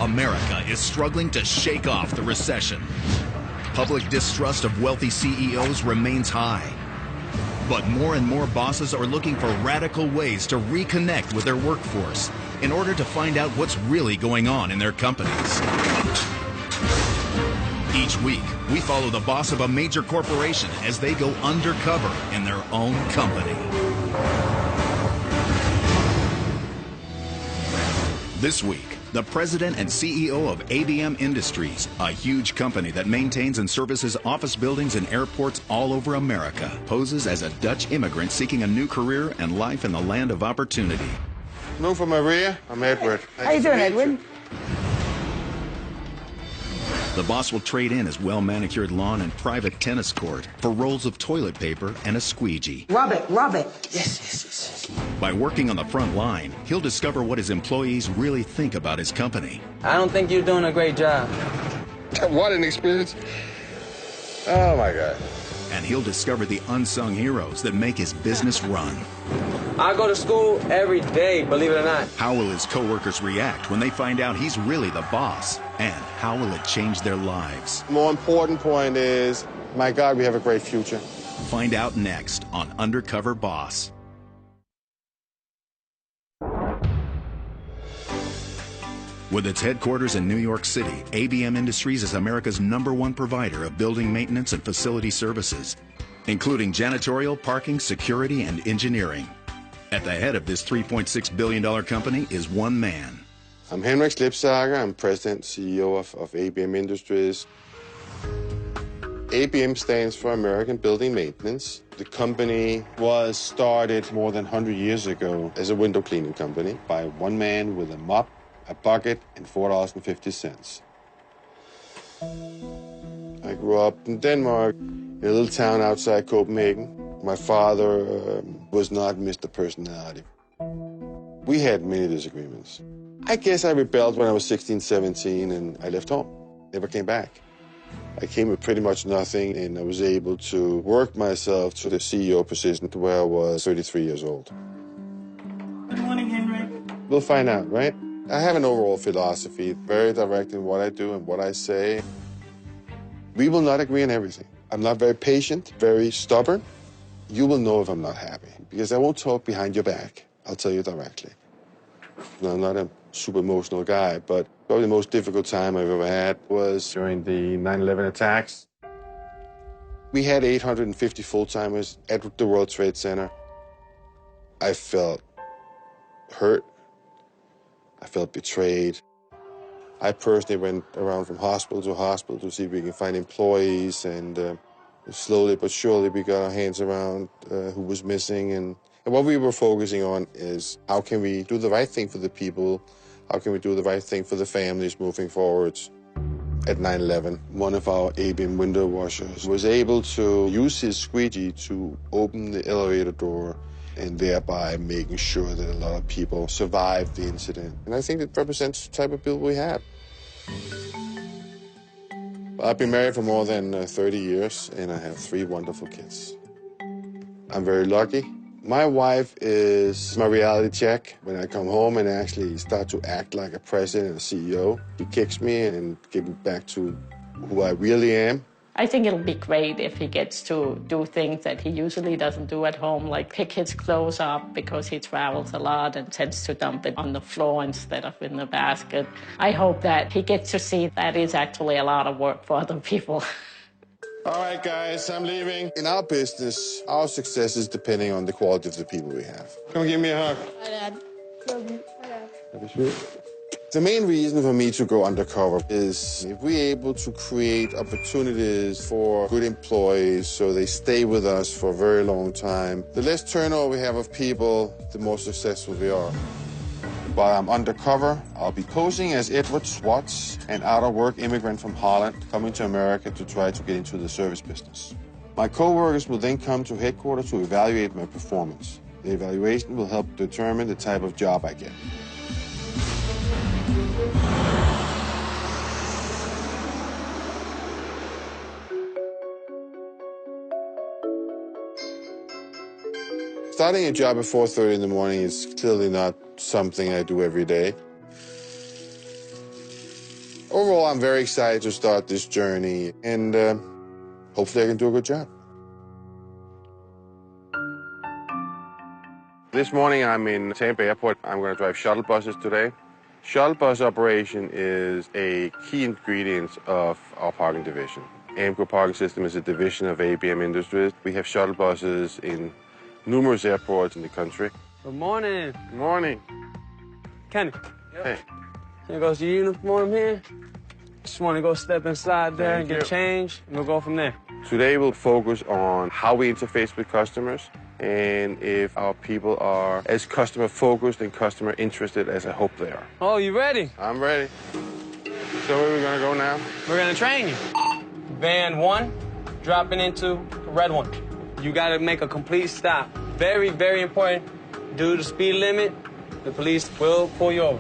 America is struggling to shake off the recession. Public distrust of wealthy CEOs remains high. But more and more bosses are looking for radical ways to reconnect with their workforce in order to find out what's really going on in their companies. Each week, we follow the boss of a major corporation as they go undercover in their own company. This week, the president and CEO of ABM Industries, a huge company that maintains and services office buildings and airports all over America, poses as a Dutch immigrant seeking a new career and life in the land of opportunity. Hello for Maria. I'm Edward. How you doing, Edward? The boss will trade in his well-manicured lawn and private tennis court for rolls of toilet paper and a squeegee. Rub it, rub it. Yes. By working on the front line, he'll discover what his employees really think about his company. I don't think you're doing a great job. What an experience. Oh, my God. And he'll discover the unsung heroes that make his business run. I go to school every day, believe it or not. How will his coworkers react when they find out he's really the boss? And how will it change their lives? The more important point is, my God, we have a great future. Find out next on Undercover Boss. With its headquarters in New York City, ABM Industries is America's #1 provider of building maintenance and facility services, including janitorial, parking, security, and engineering. At the head of this $3.6 billion company is one man. I'm Henrik Slipsager. I'm president and CEO of ABM Industries. ABM stands for American Building Maintenance. The company was started more than 100 years ago as a window cleaning company by one man with a mop, a bucket, and $4.50. I grew up in Denmark, in a little town outside Copenhagen. My father was not Mr. Personality. We had many disagreements. I guess I rebelled when I was 16, 17, and I left home. Never came back. I came with pretty much nothing, and I was able to work myself to the CEO position to where I was 33 years old. Good morning, Henrik. We'll find out, right? I have an overall philosophy, very direct in what I do and what I say. We will not agree on everything. I'm not very patient, very stubborn. You will know if I'm not happy, because I won't talk behind your back. I'll tell you directly. No, I'm not a super emotional guy, but probably the most difficult time I've ever had was during the 9/11 attacks. We had 850 full-timers at the World Trade Center. I felt hurt. I felt betrayed. I personally went around from hospital to see if we can find employees, and slowly but surely we got our hands around who was missing. And what we were focusing on is how can we do the right thing for the people? How can we do the right thing for the families moving forwards? At 9/11, one of our ABM window washers was able to use his squeegee to open the elevator door and thereby making sure that a lot of people survived the incident. And I think it represents the type of people we have. I've been married for more than 30 years, and I have 3 wonderful kids. I'm very lucky. My wife is my reality check. When I come home and actually start to act like a president and a CEO, she kicks me and gives me back to who I really am. I think it'll be great if he gets to do things that he usually doesn't do at home, like pick his clothes up because he travels a lot and tends to dump it on the floor instead of in the basket. I hope that he gets to see that is actually a lot of work for other people. All right, guys, I'm leaving. In our business, our success is depending on the quality of the people we have. Come give me a hug. Hi, Dad. Love you. Hi, Dad. Have a seat. The main reason for me to go undercover is if we're able to create opportunities for good employees so they stay with us for a very long time, the less turnover we have of people, the more successful we are. While I'm undercover, I'll be posing as Edward Swartz, an out-of-work immigrant from Holland coming to America to try to get into the service business. My co-workers will then come to headquarters to evaluate my performance. The evaluation will help determine the type of job I get. Starting a job at 4:30 in the morning is clearly not something I do every day. Overall, I'm very excited to start this journey, and hopefully I can do a good job. This morning, I'm in Tampa Airport. I'm going to drive shuttle buses today. Shuttle bus operation is a key ingredient of our parking division. AMCO Parking System is a division of ABM Industries. We have shuttle buses in numerous airports in the country. Good morning. Good morning. Kenny. Hey. Here goes your uniform here. Just want to go step inside there and get changed, and we'll go from there. Today we'll focus on how we interface with customers and if our people are as customer focused and customer interested as I hope they are. Oh, you ready? I'm ready. So where are we gonna go now? We're gonna train you. Van 1, dropping into red 1. You gotta make a complete stop. Very, very important. Due to the speed limit, the police will pull you over.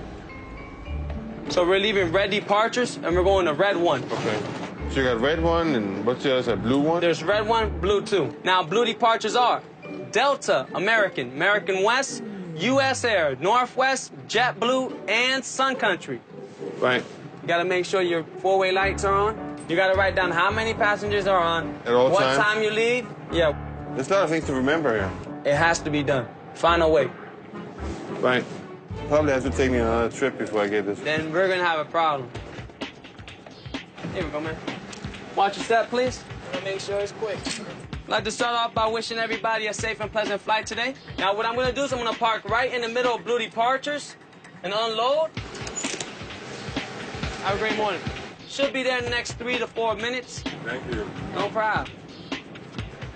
So we're leaving red departures and we're going to red 1. Okay. So you got red 1 and what's the other side? Blue 1? There's red 1, blue 2. Now blue departures are Delta, American, American West, US Air, Northwest, JetBlue, and Sun Country. Right. You gotta make sure your four-way lights are on. You gotta write down how many passengers are on. At all what times? time you leave. Yeah. There's a lot of things to remember here. It has to be done. Find a way. Right. Probably have to take me on another trip before I get this. Then we're gonna have a problem. Here we go, man. Watch your step, please. I'm gonna make sure it's quick. I'd like to start off by wishing everybody a safe and pleasant flight today. Now, what I'm gonna do is I'm gonna park right in the middle of blue departures and unload. Have a great morning. Should be there in the next 3 to 4 minutes. Thank you. No problem.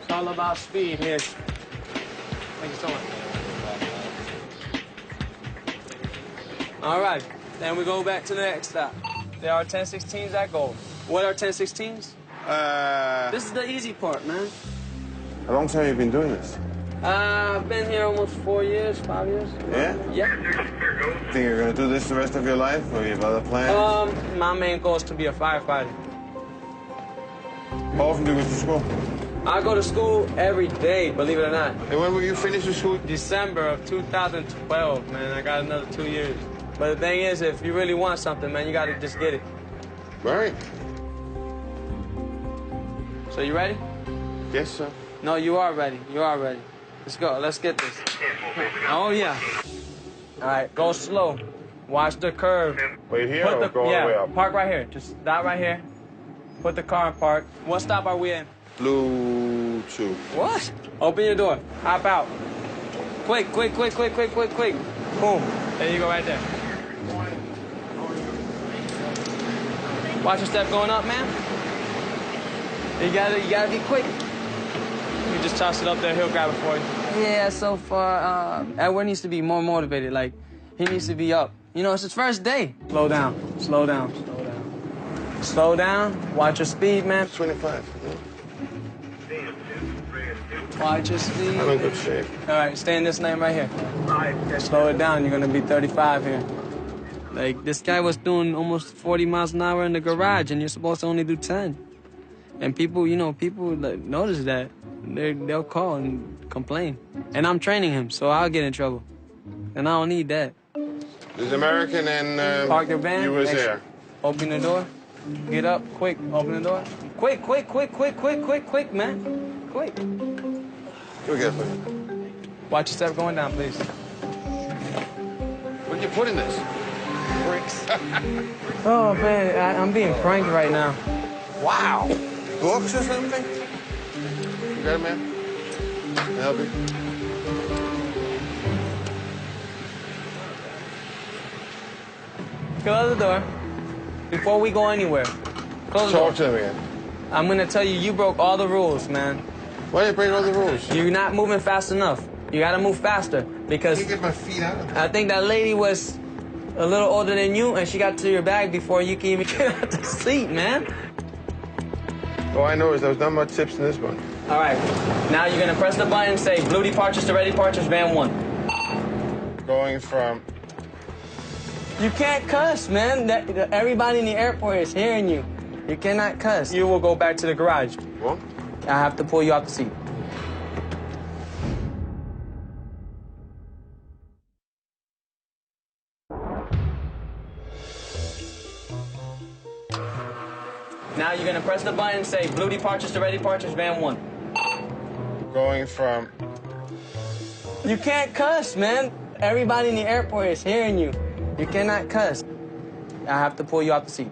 It's all about speed here. Thank you so much. All right, then we go back to the next stop. There are 1016s at Gold. What are 1016s? This is the easy part, man. How long time have you been doing this? I've been here almost 4 years, 5 years. Yeah? Yeah. Think you're gonna do this the rest of your life, or you have other plans? My main goal is to be a firefighter. How often do you go to school? I go to school every day, believe it or not. And when will you finish the school? December of 2012, man. I got another 2 years. But the thing is, if you really want something, man, you gotta just get it. Right. So you ready? Yes, sir. No, you are ready. You are ready. Let's go. Let's get this. Oh, yeah. All right, go slow. Watch the curve. Wait here or go all the way up? Park right here. Just stop right here. Put the car in park. What stop are we in? Blue 2. What? Open your door. Hop out. Quick, quick, quick, quick, quick, quick, quick. Boom. There you go right there. Watch your step going up, man. You gotta be quick. You just toss it up there, he'll grab it for you. Yeah, so far, Edward needs to be more motivated. Like, he needs to be up. You know, it's his first day. Slow down, slow down, slow down. Slow down, watch your speed, man. 25. Watch your speed. I'm in good shape. All right, stay in this lane right here. Slow it down, you're gonna be 35 here. Like, this guy was doing almost 40 miles an hour in the garage, and you're supposed to only do 10. And people, you know, people like, notice that. They'll call and complain. And I'm training him, so I'll get in trouble. And I don't need that. There's American and Park your van. US Air. Open the door. Get up, quick, open the door. Quick, quick, quick, quick, quick, quick, quick, man. Quick. Go get it. Watch your step going down, please. What did you put in this? Bricks. Oh, man, I'm being pranked right now. Wow. Books or something? You got it, man? Can I help you? Close the door. Before we go anywhere, close the door. Talk to me again. I'm gonna tell you, you broke all the rules, man. Why do you break all the rules? You're not moving fast enough. You gotta move faster because I can't get my feet out of it. I think that lady was a little older than you and she got to your bag before you can even get out the seat, man. All I know is there was not much tips in this one. All right, now you're gonna press the button and say blue departures to red departures, van 1. Going from... You can't cuss, man. Everybody in the airport is hearing you. You cannot cuss. You will go back to the garage. What? I have to pull you off the seat. Now you're gonna press the button and say blue departures to red departures, van 1. Going from... You can't cuss, man. Everybody in the airport is hearing you. You cannot cuss. I have to pull you off the seat.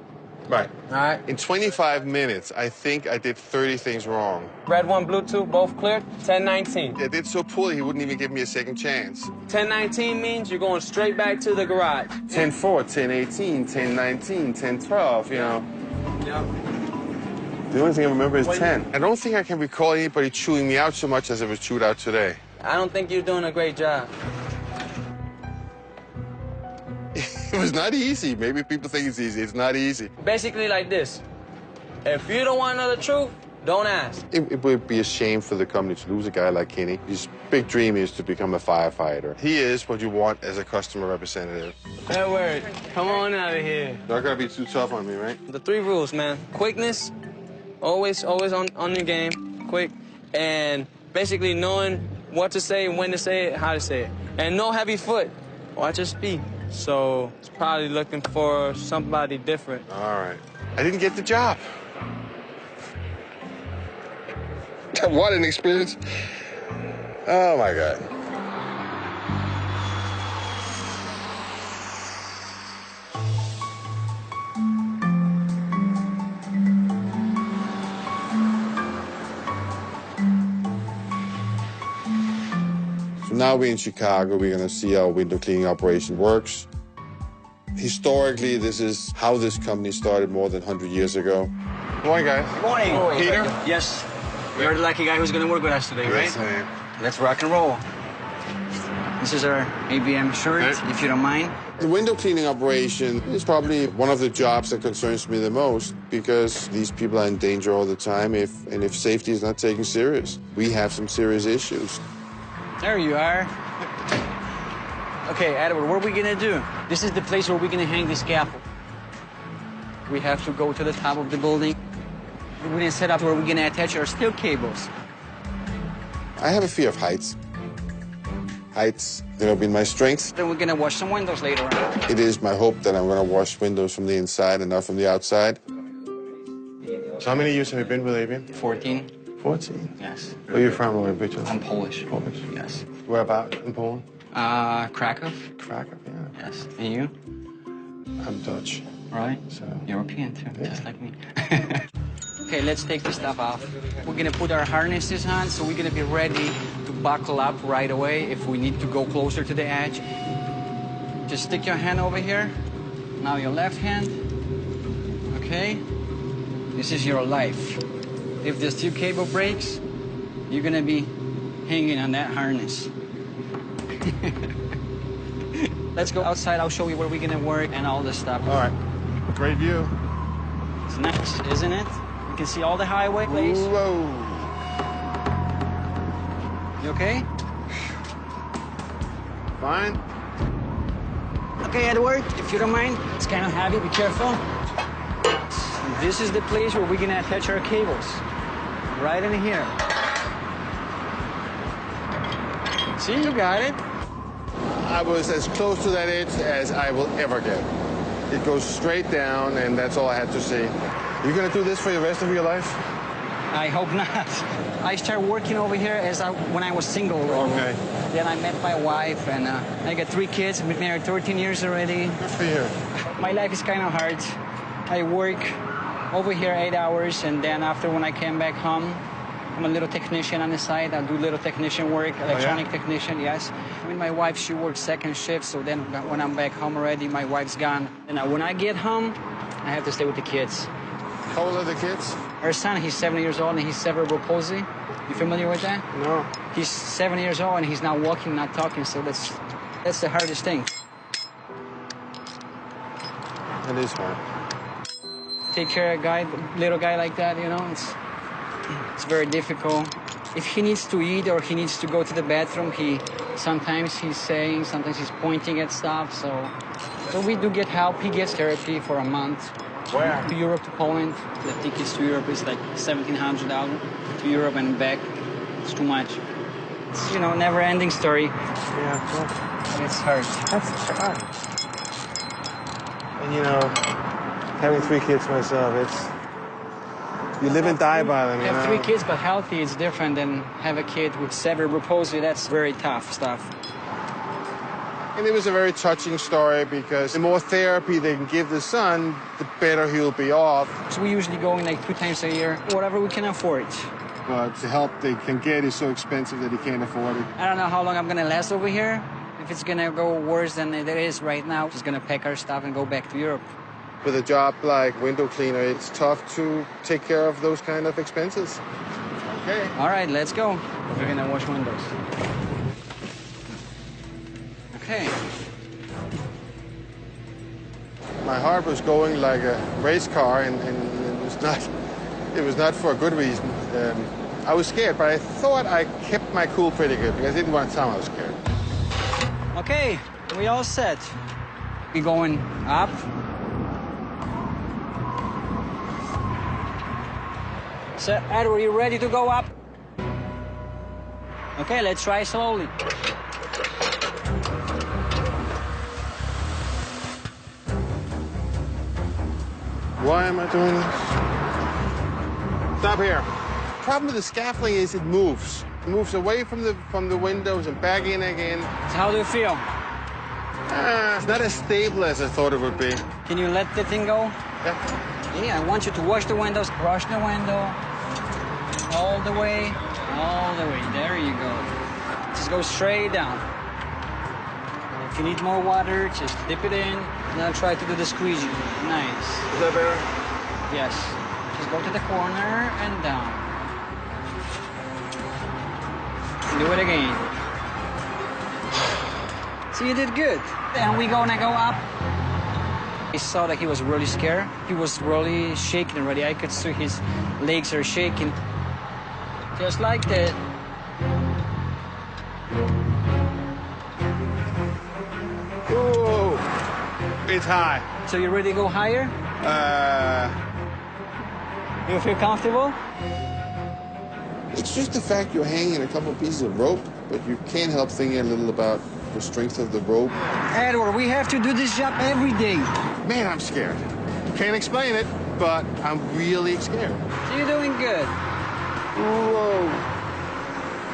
Right. All right? In 25 minutes, I think I did 30 things wrong. Red 1, blue 2, both cleared. 1019. I did so poorly, he wouldn't even give me a second chance. 1019 means you're going straight back to the garage. 10-4, 10-18, 10-19, 10-12, you know. Yep. The only thing I remember is 10. I don't think I can recall anybody chewing me out so much as I was chewed out today. I don't think you're doing a great job. It was not easy. Maybe people think it's easy. It's not easy. Basically like this. If you don't want to know the truth, don't ask. It would be a shame for the company to lose a guy like Kenny. His big dream is to become a firefighter. He is what you want as a customer representative. Edward, come on out of here. Not gonna be too tough on me, right? The 3 rules, man. Quickness, always on your game, quick, and basically knowing what to say, when to say it, how to say it. And no heavy foot. Watch your speed. So it's probably looking for somebody different. All right. I didn't get the job. What an experience. Oh, my God. So now we're in Chicago. We're going to see how window cleaning operation works. Historically, this is how this company started more than 100 years ago. Good morning, guys. Good morning. Peter? Yes. You're the lucky guy who's going to work with us today, Yes, right? I am. Let's rock and roll. This is our ABM shirt, if you don't mind. The window cleaning operation is probably one of the jobs that concerns me the most because these people are in danger all the time if safety is not taken serious. We have some serious issues. There you are. Okay, Edward, what are we going to do? This is the place where we're going to hang the scaffold. We have to go to the top of the building. We're going to set up where we're going to attach our steel cables. I have a fear of heights. Heights, never been my strength. Then we're going to wash some windows later on. It is my hope that I'm going to wash windows from the inside and not from the outside. So how many years have you been with ABM? 14. 14. Yes. Where are you from, Victor? I'm Polish. Polish. Yes. Where about in Poland? Krakow. Krakow, yeah. Yes. And you? I'm Dutch. Right. So. European, too, Yeah. just like me. Okay, let's take this stuff off. We're gonna put our harnesses on, so we're gonna be ready to buckle up right away if we need to go closer to the edge. Just stick your hand over here. Now your left hand. Okay? This is your life. If the steel cable breaks, you're gonna be hanging on that harness. Let's go outside. I'll show you where we're gonna work and all this stuff. All right. Great view. It's nice, isn't it? You can see all the highway place. Whoa. You okay? Fine. Okay, Edward, if you don't mind, it's kind of heavy, be careful. This is the place where we're gonna attach our cables. Right in here. See, you got it. I was as close to that edge as I will ever get. It goes straight down, and that's all I had to see. You gonna do this for the rest of your life? I hope not. I started working over here when I was single. Okay. Then I met my wife, and I got 3 kids. I've been married 13 years already. Good for you. My life is kind of hard. I work over here 8 hours, and then after when I came back home, I'm a little technician on the side. I do little technician work, electronic technician, yes. I mean, my wife, she works second shift, so then when I'm back home already, my wife's gone. And when I get home, I have to stay with the kids. How old are the kids? Our son, he's 7 years old, and he's cerebral palsy. You familiar with that? No. He's 7 years old, and he's not walking, not talking, so that's the hardest thing. It is hard. Take care of a little guy like that, you know, it's very difficult. If he needs to eat or he needs to go to the bathroom, sometimes he's saying, sometimes he's pointing at stuff, so we do get help. He gets therapy for a month. Where? To Europe, to Poland. The tickets to Europe is like $1,700. To Europe and back, it's too much. It's, you know, never-ending story. Yeah, of course. It's hard. That's hard. And you know, having 3 kids myself, You live and die by them, you Have know? 3 kids, but healthy is different than have a kid with cerebral palsy. That's very tough stuff. And it was a very touching story because the more therapy they can give the son, the better he'll be off. So we usually go in like 2 times a year, whatever we can afford. But the help they can get is so expensive that he can't afford it. I don't know how long I'm gonna last over here. If it's gonna go worse than it is right now, just gonna pack our stuff and go back to Europe. With a job like window cleaner, it's tough to take care of those kind of expenses. Okay. All right, let's go. We're gonna wash windows. Okay. My heart was going like a race car, and it was not for a good reason. I was scared, but I thought I kept my cool pretty good because I didn't want to tell them I was scared. Okay, we all set. We going up. So, Edward, you ready to go up? Okay, let's try slowly. Why am I doing this? Stop here. Problem with the scaffolding is it moves. It moves away from the windows and back in again. So how do you feel? It's not as stable as I thought it would be. Can you let the thing go? Yeah. Yeah, I want you to wash the windows, brush the window. All the way. There you go. Just go straight down. If you need more water, just dip it in. Now try to do the squeegee. Nice. Is that better? Yes. Just go to the corner and down. Do it again. So you did good. And we're gonna go up. I saw that he was really scared. He was really shaking already. I could see his legs are shaking. Just like that. Ooh, it's high. So you ready to go higher? You feel comfortable? It's just the fact you're hanging a couple pieces of rope, but you can't help thinking a little about the strength of the rope. Edward, we have to do this job every day. Man, I'm scared. Can't explain it, but I'm really scared. So you're doing good. Whoa.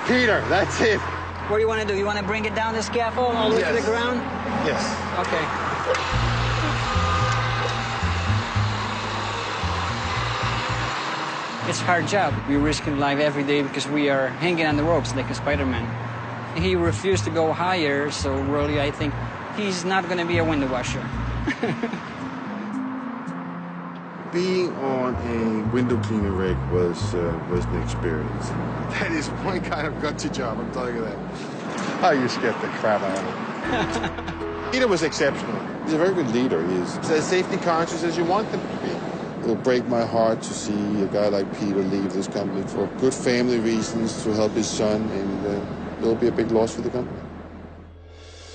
Peter, that's it. What do you want to do? You want to bring it down the scaffold all the way to the ground? Yes. Okay. It's a hard job. We're risking life every day because we are hanging on the ropes like a Spider-Man. He refused to go higher, so really I think he's not going to be a window washer. Being on a window cleaner rig was an experience. That is one kind of gutsy job, I'm telling you that. Oh, you scared the crap out of me. Peter was exceptional. He's a very good leader. He's as safety conscious as you want them to be. It'll break my heart to see a guy like Peter leave this company for good family reasons to help his son, and it'll be a big loss for the company.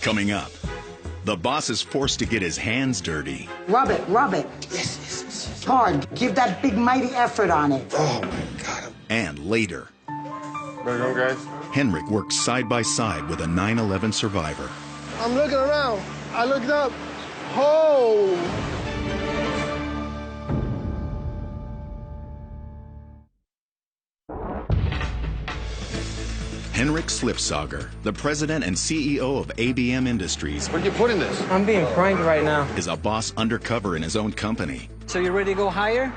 Coming up, the boss is forced to get his hands dirty. Rub it, rub it. Yes. Hard. Give that big mighty effort on it. Oh, my God. And later, Ready to go, guys? Henrik works side by side with a 9/11 survivor. I'm looking around. I looked up. Oh! Henrik Slipsager, the president and CEO of ABM Industries, What did you put in this? I'm being pranked right now. is a boss undercover in his own company. So you ready to go higher?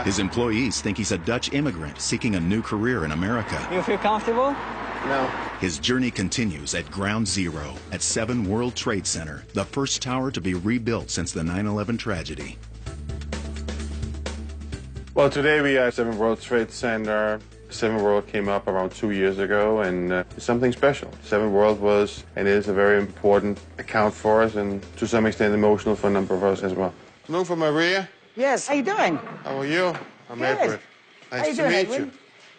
His employees think he's a Dutch immigrant seeking a new career in America. You feel comfortable? No. His journey continues at Ground Zero at 7 World Trade Center, the first tower to be rebuilt since the 9/11 tragedy. Well, today we are at 7 World Trade Center. 7 World came up around 2 years ago, and it's something special. 7 World was and is a very important account for us, and to some extent emotional for a number of us as well. Hello for Maria. Yes. How you doing? How are you? I'm Good. Edward. How you Nice to doing, meet Edwin? you.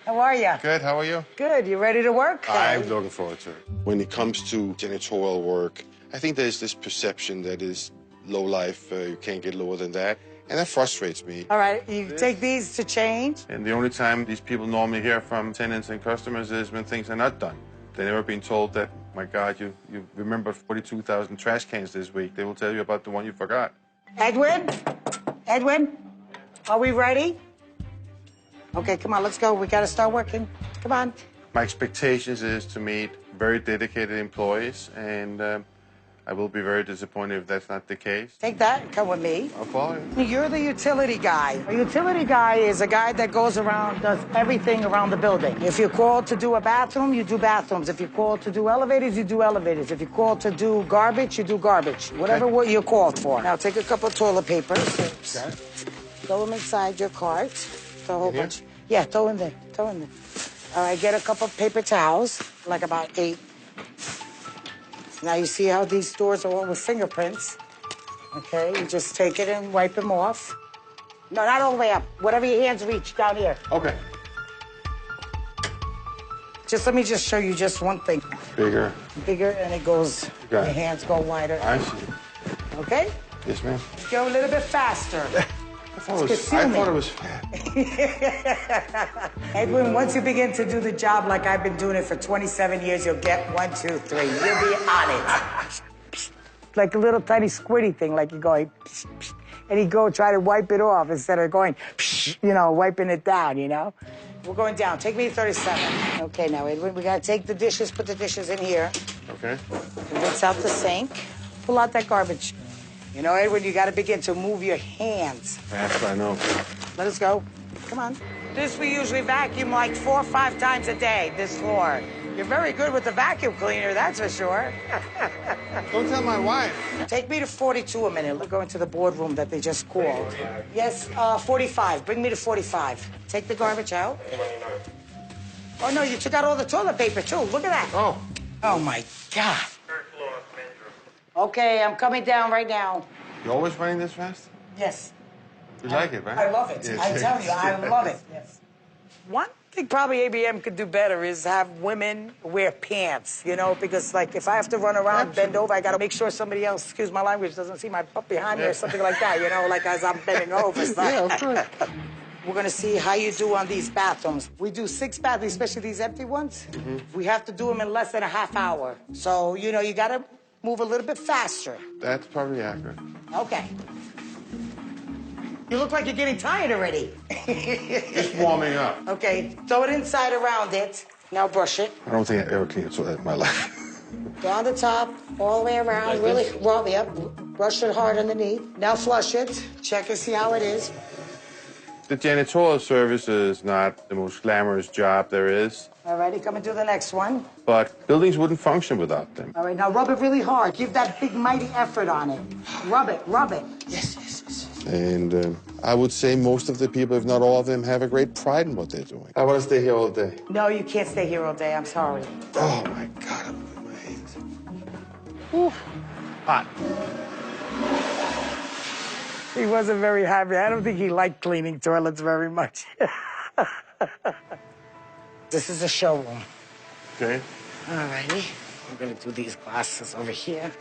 How are you? Good, how are you? Good. You ready to work? I'm looking forward to it. When it comes to janitorial work, I think there's this perception that is low life, you can't get lower than that, and that frustrates me. All right. You take these to change. And the only time these people normally hear from tenants and customers is when things are not done. They've never been told that, my God, you remembered 42,000 trash cans this week. They will tell you about the one you forgot. Edwin? Edwin? Are we ready? Okay, come on, let's go. We gotta start working. Come on. My expectations is to meet very dedicated employees, and I will be very disappointed if that's not the case. Take that and come with me. I'll follow you. You're the utility guy. A utility guy is a guy that goes around, does everything around the building. If you're called to do a bathroom, you do bathrooms. If you're called to do elevators, you do elevators. If you're called to do garbage, you do garbage. Whatever what you're called for. Now take a couple of toilet papers. Okay. Throw them inside your cart. Throw a whole here? bunch. Yeah, throw in there. Throw in there. All right, get a couple of paper towels, like about 8. Now you see how these doors are all with fingerprints. Okay, you just take it and wipe them off. No, not all the way up. Whatever your hands reach down here. Okay. Let me just show you just one thing. Bigger. Bigger, and it goes, Got your it. hands go wider. I see. Okay? Yes, ma'am. Go a little bit faster. I thought it was. Edwin, once you begin to do the job like I've been doing it for 27 years, you'll get 1, 2, 3. You'll be on it. Like a little tiny squiddy thing, like you're going, and you go try to wipe it off instead of going, you know, wiping it down, you know? We're going down. Take me to 37. Okay, now, Edwin, we gotta take the dishes, put the dishes in here. Okay. Rinse out the sink. Pull out that garbage. You know, Edwin, you gotta begin to move your hands. That's what I know. Let us go. Come on. This we usually vacuum like 4 or 5 times a day, this floor. You're very good with the vacuum cleaner, that's for sure. Don't tell my wife. Take me to 42 a minute. We're going to the boardroom that they just called. Yes, 45. Bring me to 45. Take the garbage out. Oh, no, you took out all the toilet paper, too. Look at that. Oh. Oh, my God. Okay, I'm coming down right now. You always running this fast? Yes. You like it, right? I love it. Yes. I tell you, I love it. Yes. One thing probably ABM could do better is have women wear pants, you know, because, like, if I have to run around, bend over, I got to make sure somebody else, excuse my language, doesn't see my butt behind me or something like that, you know, like as I'm bending over. So. Yeah, of course. We're going to see how you do on these bathrooms. We do 6 bathrooms, especially these empty ones. Mm-hmm. We have to do them in less than a half hour. So, you know, you got to move a little bit faster. That's probably accurate. Okay. You look like you're getting tired already. Just warming up. Okay, throw it inside around it. Now brush it. I don't think I ever cleaned toilet in my life. Go on the top, all the way around, like really rub it up. Brush it hard underneath. Now flush it. Check and see how it is. The janitorial service is not the most glamorous job there is. All righty, come and do the next one. But buildings wouldn't function without them. All right, now rub it really hard. Give that big, mighty effort on it. Rub it, rub it. Yes, yes, yes. And I would say most of the people, if not all of them, have a great pride in what they're doing. I want to stay here all day. No, you can't stay here all day. I'm sorry. Oh, my God, I'm moving my hands. Whew. Hot. He wasn't very happy. I don't think he liked cleaning toilets very much. This is a showroom. Okay. All righty. We're going to do these glasses over here.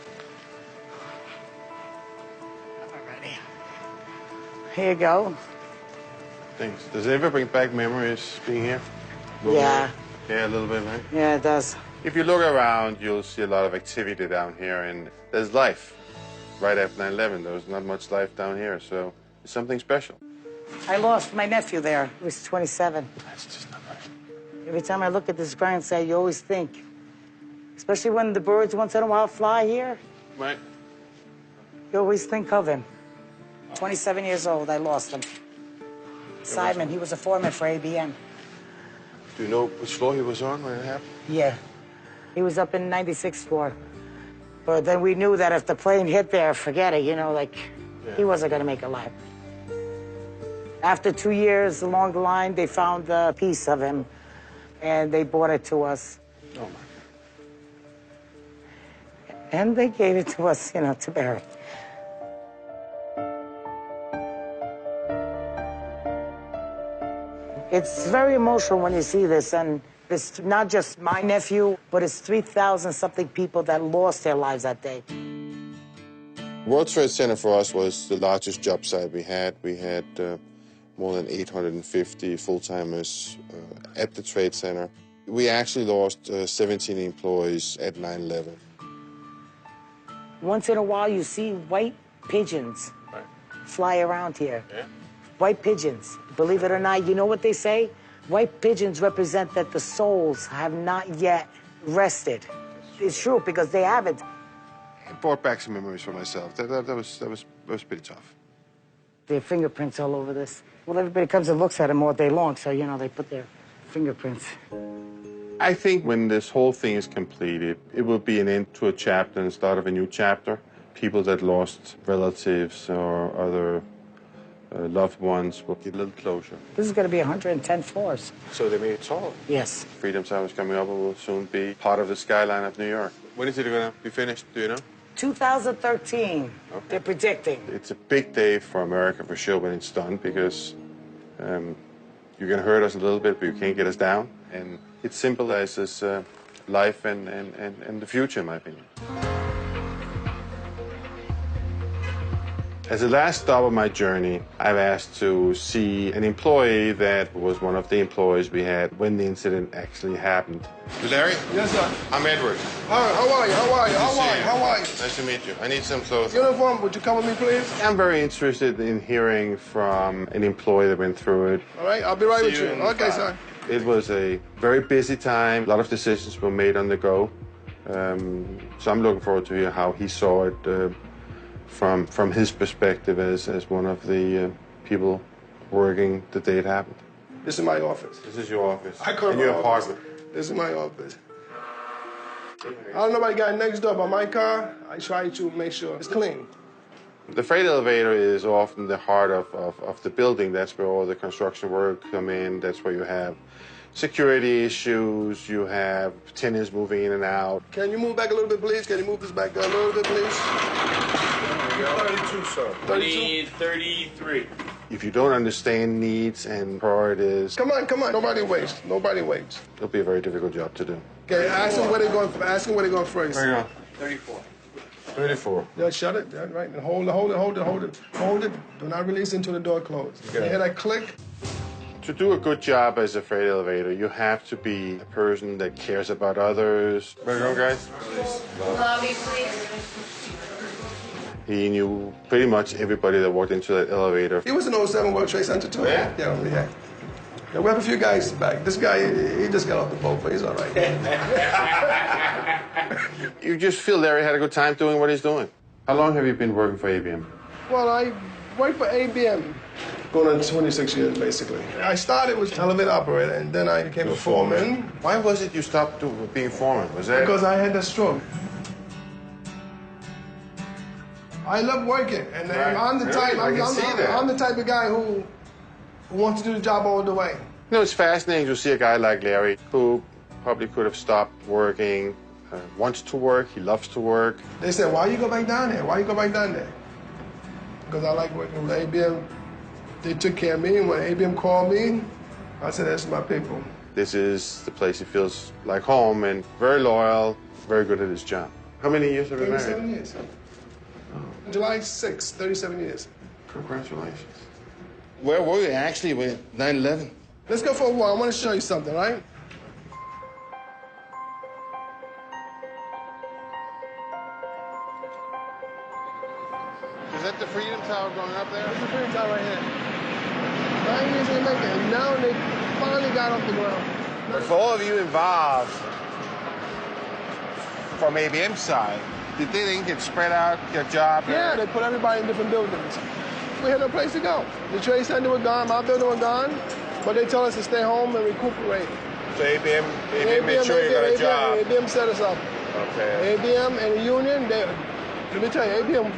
All righty. Here you go. Thanks. Does it ever bring back memories being here? Yeah. Yeah, a little bit, right? Yeah, it does. If you look around, you'll see a lot of activity down here, and there's life. Right after 9/11, there was not much life down here, so it's something special. I lost my nephew there. He was 27. That's just not right. Every time I look at this grandson, you always think, especially when the birds once in a while fly here, Right. you always think of him. 27 years old, I lost him. Simon, he was a foreman for ABM. Do you know which floor he was on when it happened? Yeah. He was up in 96th floor. But then we knew that if the plane hit there, forget it, you know, like, he wasn't going to make it alive. After 2 years along the line, they found a piece of him, and they brought it to us. Oh, my God. And they gave it to us, you know, to bury. It's very emotional when you see this, and it's not just my nephew, but it's 3,000-something people that lost their lives that day. World Trade Center for us was the largest job site we had. We had more than 850 full-timers at the Trade Center. We actually lost 17 employees at 9/11. Once in a while, you see white pigeons fly around here. Yeah. White pigeons, believe it or not, you know what they say? White pigeons represent that the souls have not yet rested. It's true, because they haven't. It brought back some memories for myself. That was pretty tough. Their fingerprints all over this. Well, everybody comes and looks at them all day long, so, you know, they put their fingerprints. I think when this whole thing is completed, it will be an end to a chapter and start of a new chapter. People that lost relatives or other loved ones will get a little closure. This is going to be 110 floors. So they made it tall. Yes. Freedom Tower is coming up and will soon be part of the skyline of New York. When is it going to be finished, do you know? 2013, okay. They're predicting. It's a big day for America for sure when it's done, because you can hurt us a little bit, but you can't get us down. And it symbolizes life and the future, in my opinion. As the last stop of my journey, I've asked to see an employee that was one of the employees we had when the incident actually happened. Larry? Yes, sir. I'm Edward. Hi, how are you? How are you? How are you? Nice to meet you. I need some clothes. Uniform, would you come with me, please? I'm very interested in hearing from an employee that went through it. All right, I'll be right with you. Okay, sir. It was a very busy time. A lot of decisions were made on the go. So I'm looking forward to hear how he saw it from his perspective as one of the people working the day it happened. This is my office. This is your office. I come in your apartment. This is my office. I don't know about the guy next door, but my car, I try to make sure it's clean. The freight elevator is often the heart of the building. That's where all the construction work come in. That's where you have security issues. You have tenants moving in and out. Can you move back a little bit, please? Can you move this back a little bit, please? 32, sir. 32? 33. If you don't understand needs and priorities... Come on. Nobody waits. Nobody waits. It'll be a very difficult job to do. Okay, ask them where they're going. Ask them where they're going first. Where you go? 34. 34. Yeah, shut it. Yeah, right. And hold it. Do not release until the door closes. You hear that click? To do a good job as a freight elevator, you have to be a person that cares about others. Where you go, guys? Lobby, please. He knew pretty much everybody that walked into that elevator. He was in 07 World Trade Center, too. Yeah? Yeah. We have a few guys back. This guy, he just got off the boat, but he's all right. You just feel Larry had a good time doing what he's doing. How long have you been working for ABM? Well, I worked for ABM, going on 26 years, basically. I started with elevator operator, and then I became a foreman. Why was it you stopped being foreman? Was that... Because I had a stroke. I love working, and Right. I'm the type. I'm the type of guy who wants to do the job all the way. You know, it's fascinating to see a guy like Larry who probably could have stopped working, wants to work, he loves to work. They said, why you go back down there? Why you go back down there? Because I like working with ABM. They took care of me, and when ABM called me, I said, that's my people. This is the place he feels like home, and very loyal, very good at his job. How many years have you been married? 37 years. July 6, 37 years. Congratulations. Where were you actually when 9/11? Let's go for a walk. I want to show you something, right? Is that the Freedom Tower going up there? That's the Freedom Tower right here. 9 years they make it, and now they finally got off the ground. But for all of you involved, from ABM's side, did they then get spread out, your job? Yeah, they put everybody in different buildings. We had no place to go. The Trade Center was gone, my building was gone, but they told us to stay home and recuperate. So ABM made sure you got a job. ABM set us up. Okay. ABM and the union, let me tell you, ABM.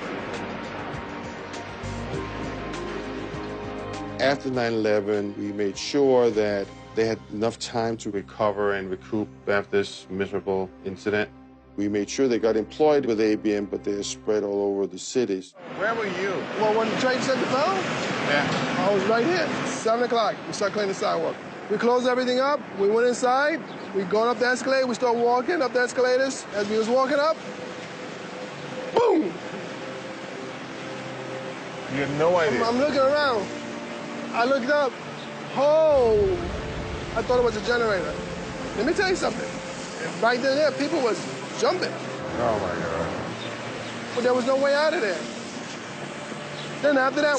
After 9/11, we made sure that they had enough time to recover and recoup after this miserable incident. We made sure they got employed with ABM, but they're spread all over the cities. Where were you? Well, when the Trade Center fell, Yeah. I was right here, 7 o'clock. We started cleaning the sidewalk. We closed everything up. We went inside. We going up the escalator. We started walking up the escalators. As we was walking up, boom! You had no idea. I'm looking around. I looked up. Oh! I thought it was a generator. Let me tell you something. Right there, people was jumping. Oh, my God. But there was no way out of there. Then after that,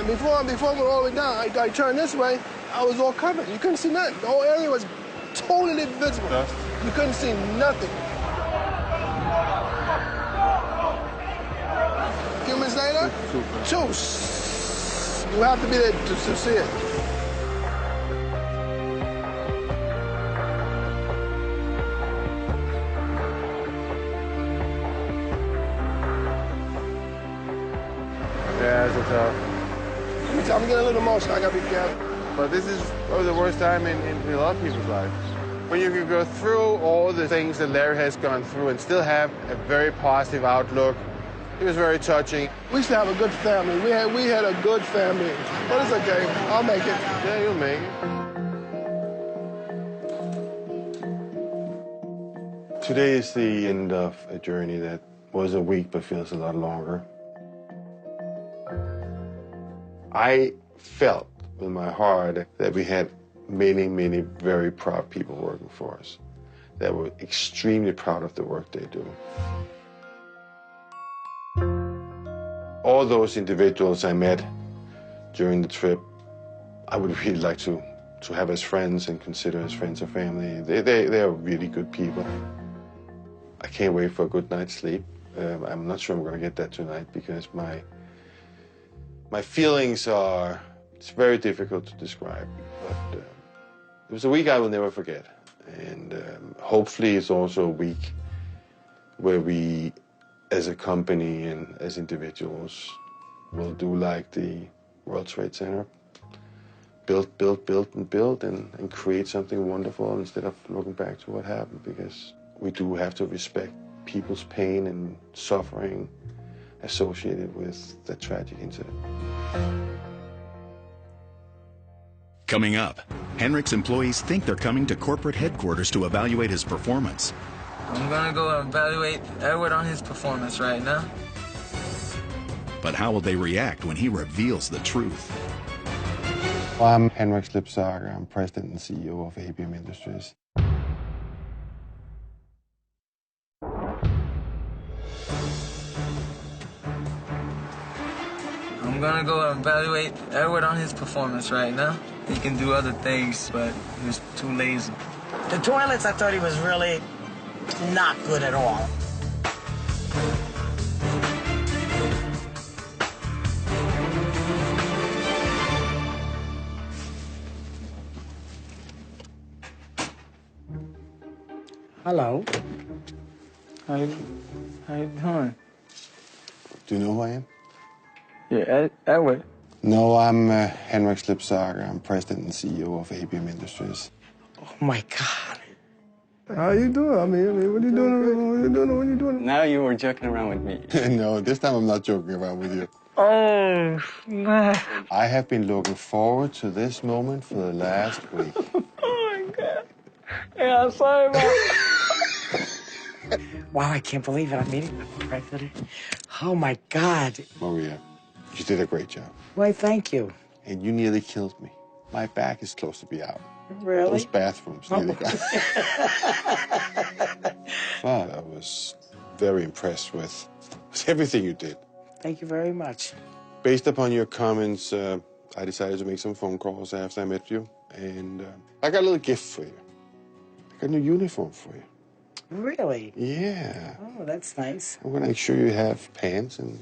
Before I went all the way down, I turned this way, I was all covered. You couldn't see nothing. The whole area was totally invisible. Dust. You couldn't see nothing. A few minutes later, you have to be there to see it. Yeah, it's tough. I'm getting a little emotional. I gotta be careful. But this is probably the worst time in a lot of people's lives. When you can go through all the things that Larry has gone through and still have a very positive outlook. It was very touching. We used to have a good family. We had a good family. But it's okay. I'll make it. Yeah, you'll make it. Today is the end of a journey that was a week but feels a lot longer. I felt in my heart that we had many, many very proud people working for us that were extremely proud of the work they do. All those individuals I met during the trip, I would really like to have as friends and consider as friends or family. They are really good people. I can't wait for a good night's sleep. I'm not sure I'm going to get that tonight because my feelings are, it's very difficult to describe, but it was a week I will never forget. And hopefully it's also a week where we, as a company and as individuals, will do like the World Trade Center. Build, and create something wonderful instead of looking back to what happened, because we do have to respect people's pain and suffering associated with that tragic incident. Coming up, Henrik's employees think they're coming to corporate headquarters to evaluate his performance. I'm gonna go evaluate Edward on his performance right now. But how will they react when he reveals the truth? Well, I'm Henrik Slipsager. I'm president and CEO of ABM Industries. I'm gonna go evaluate Edward on his performance right now. He can do other things, but he was too lazy. The toilets, I thought he was really not good at all. Hello. How you doing? Do you know who I am? Yeah, Edward. No, I'm Henrik Slipsager. I'm president and CEO of ABM Industries. Oh, my God. How you doing? I mean, what are you doing? What are you doing? Now you were joking around with me. No, this time I'm not joking around with you. Oh, man. I have been looking forward to this moment for the last week. Oh, my God. Yeah, I'm sorry about Wow, I can't believe it. I'm meeting the president. Oh, my God. Maria, you did a great job. Why, thank you. And you nearly killed me. My back is close to be out. Really? Those bathrooms nearly got But I was very impressed with everything you did. Thank you very much. Based upon your comments, I decided to make some phone calls after I met you. And I got a little gift for you. I got a new uniform for you. Really? Yeah. Oh, that's nice. I'm going to make sure you have pants and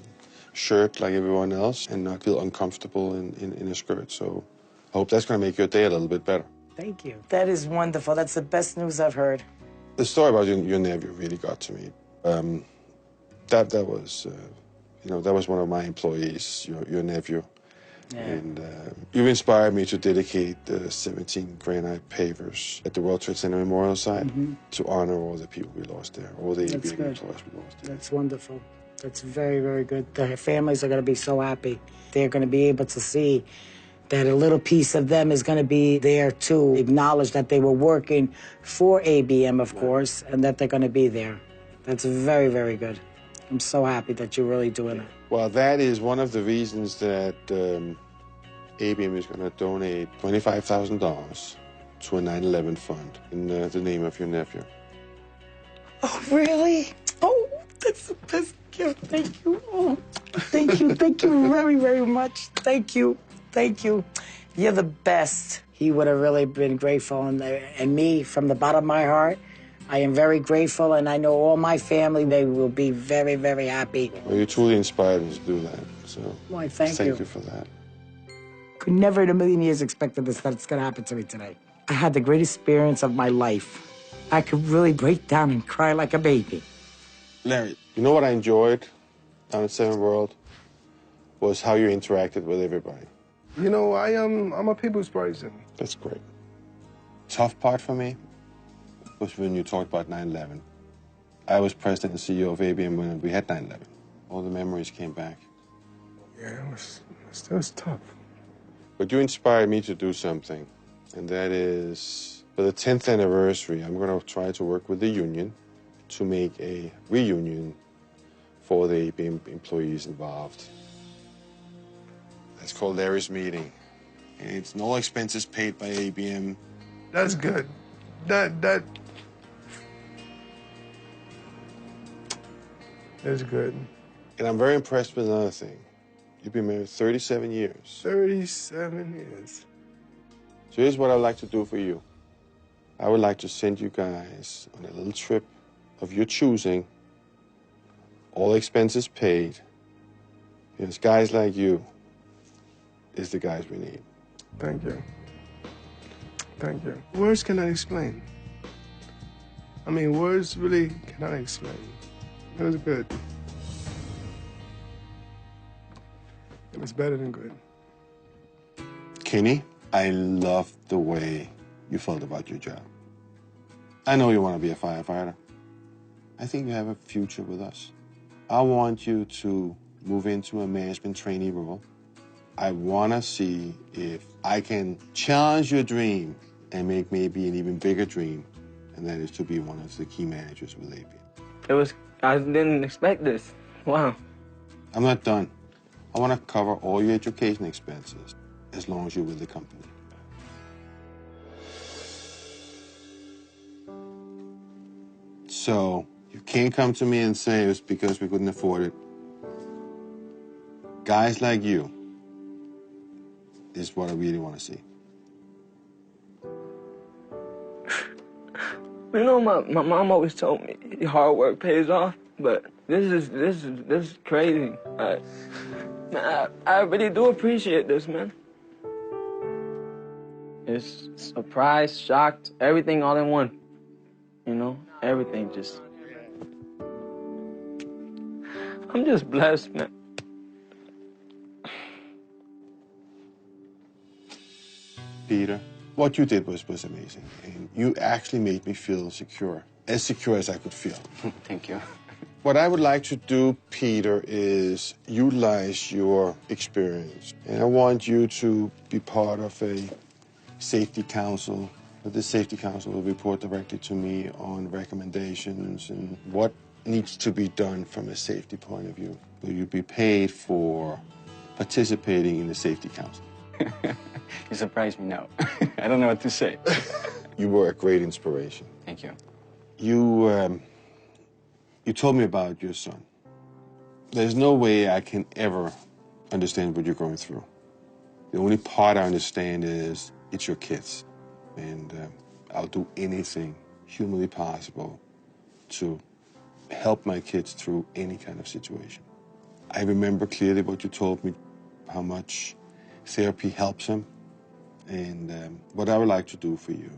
shirt like everyone else and not feel uncomfortable in a skirt. So I hope that's going to make your day a little bit better. Thank you. That is wonderful. That's the best news I've heard. The story about your nephew really got to me. That was, that was one of my employees, your nephew. Yeah. And you've inspired me to dedicate the 17 granite pavers at the World Trade Center Memorial Site to honor all the people we lost there, all the ABM employees we lost there. That's wonderful. That's very, very good. Their families are going to be so happy. They're going to be able to see that a little piece of them is going to be there to acknowledge that they were working for ABM, of course, and that they're going to be there. That's very, very good. I'm so happy that you're really doing it. Well, that is one of the reasons that ABM is going to donate $25,000 to a 9/11 fund in the name of your nephew. Oh, really? Oh, that's the best gift. Thank you. Oh, Thank you. Thank you very, very much. Thank you. Thank you. You're the best. He would have really been grateful. And me, from the bottom of my heart, I am very grateful. And I know all my family, they will be very, very happy. Well, you truly inspired me to do that. So Why, thank you for that. Could never in a million years expected this, that it's going to happen to me today. I had the greatest experience of my life. I could really break down and cry like a baby. Larry, you know what I enjoyed down at Seven World? Was how you interacted with everybody. You know, I'm a people's person. That's great. Tough part for me was when you talked about 9/11. I was president and CEO of ABM when we had 9/11. All the memories came back. Yeah, it was tough. But you inspired me to do something, and that is, for the 10th anniversary, I'm going to try to work with the union to make a reunion for the ABM employees involved. It's called Larry's Meeting. And it's no expenses paid by ABM. That's good. That's good. And I'm very impressed with another thing. You've been married 37 years. 37 years. So here's what I'd like to do for you. I would like to send you guys on a little trip of your choosing, all expenses paid. Because guys like you is the guys we need. Thank you. Thank you. Words cannot explain. I mean, words really cannot explain. It was good. It was better than good. Kenny, I love the way you felt about your job. I know you want to be a firefighter. I think you have a future with us. I want you to move into a management trainee role. I want to see if I can challenge your dream and make maybe an even bigger dream, and that is to be one of the key managers with ABM. I didn't expect this. Wow. I'm not done. I want to cover all your education expenses as long as you're with the company. So you can't come to me and say it's because we couldn't afford it. Guys like you is what I really want to see. You know, my mom always told me hard work pays off, but this is crazy. I really do appreciate this, man. It's surprised, shocked, everything all in one. You know, everything just... I'm just blessed, man. Peter, what you did was amazing. And you actually made me feel secure as I could feel. Thank you. What I would like to do, Peter, is utilize your experience. And I want you to be part of a safety council. The safety council will report directly to me on recommendations and what needs to be done from a safety point of view. Will you be paid for participating in the safety council? You surprised me now. I don't know what to say. You were a great inspiration. Thank you. You told me about your son. There's no way I can ever understand what you're going through. The only part I understand is it's your kids. And I'll do anything humanly possible to help my kids through any kind of situation. I remember clearly what you told me, how much therapy helps him. And what I would like to do for you,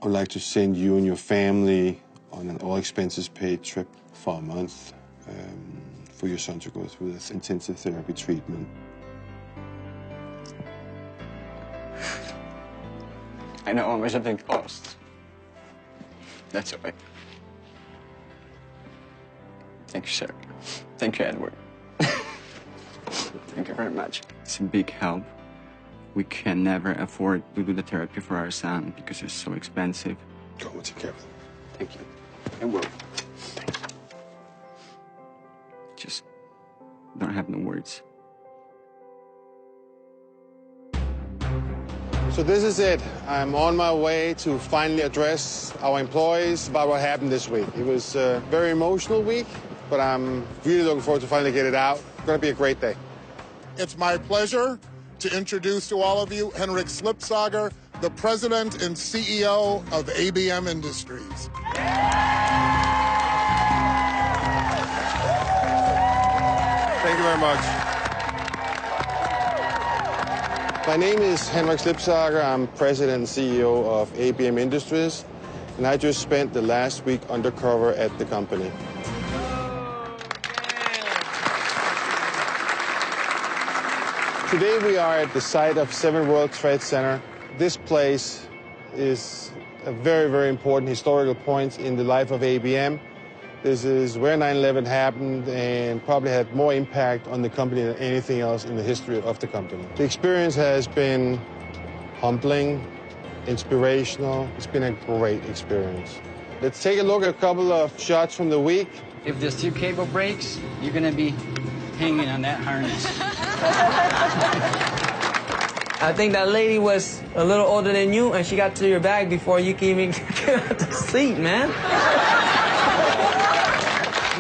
I would like to send you and your family on an all-expenses-paid trip for a month for your son to go through this intensive therapy treatment. I know how much everything costs. That's all right. Thank you, sir. Thank you, Edward. Thank you very much. It's a big help. We can never afford to do the therapy for our son because it's so expensive. Go and take care of him. Thank you. I will. Thank you. Just don't have no words. So this is it. I'm on my way to finally address our employees about what happened this week. It was a very emotional week, but I'm really looking forward to finally get it out. It's going to be a great day. It's my pleasure to introduce to all of you Henrik Slipsager, the president and CEO of ABM Industries. Thank you very much. My name is Henrik Slipsager. I'm president and CEO of ABM Industries, and I just spent the last week undercover at the company. Today we are at the site of 7 World Trade Center. This place is a very, very important historical point in the life of ABM. This is where 9/11 happened and probably had more impact on the company than anything else in the history of the company. The experience has been humbling, inspirational. It's been a great experience. Let's take a look at a couple of shots from the week. If the steel cable breaks, you're gonna be hanging on that harness. I think that lady was a little older than you, and she got to your bag before you can even get out the seat, man.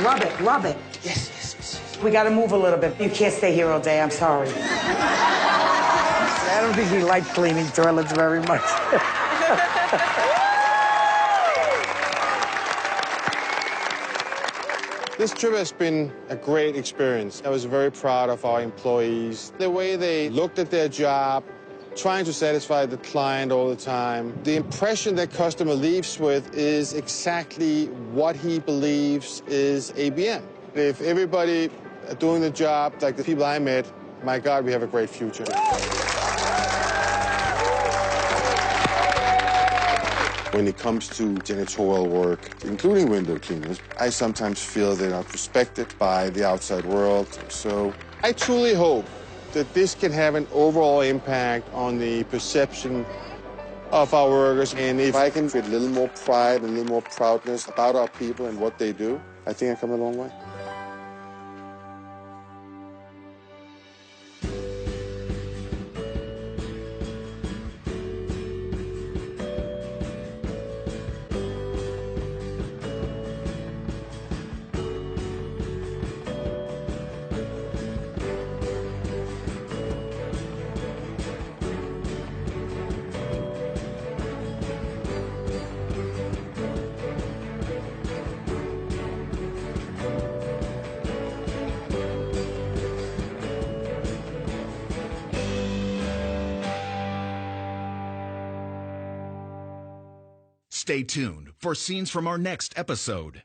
Rub it. Yes. We gotta move a little bit. You can't stay here all day, I'm sorry. I don't think he liked cleaning toilets very much. This trip has been a great experience. I was very proud of our employees. The way they looked at their job, trying to satisfy the client all the time. The impression that customer leaves with is exactly what he believes is ABM. If everybody are doing the job like the people I met, my God, we have a great future. When it comes to janitorial work, including window cleaners, I sometimes feel they're not respected by the outside world. So I truly hope that this can have an overall impact on the perception of our workers. And if I can create a little more pride and a little more proudness about our people and what they do, I think I've come a long way. Stay tuned for scenes from our next episode.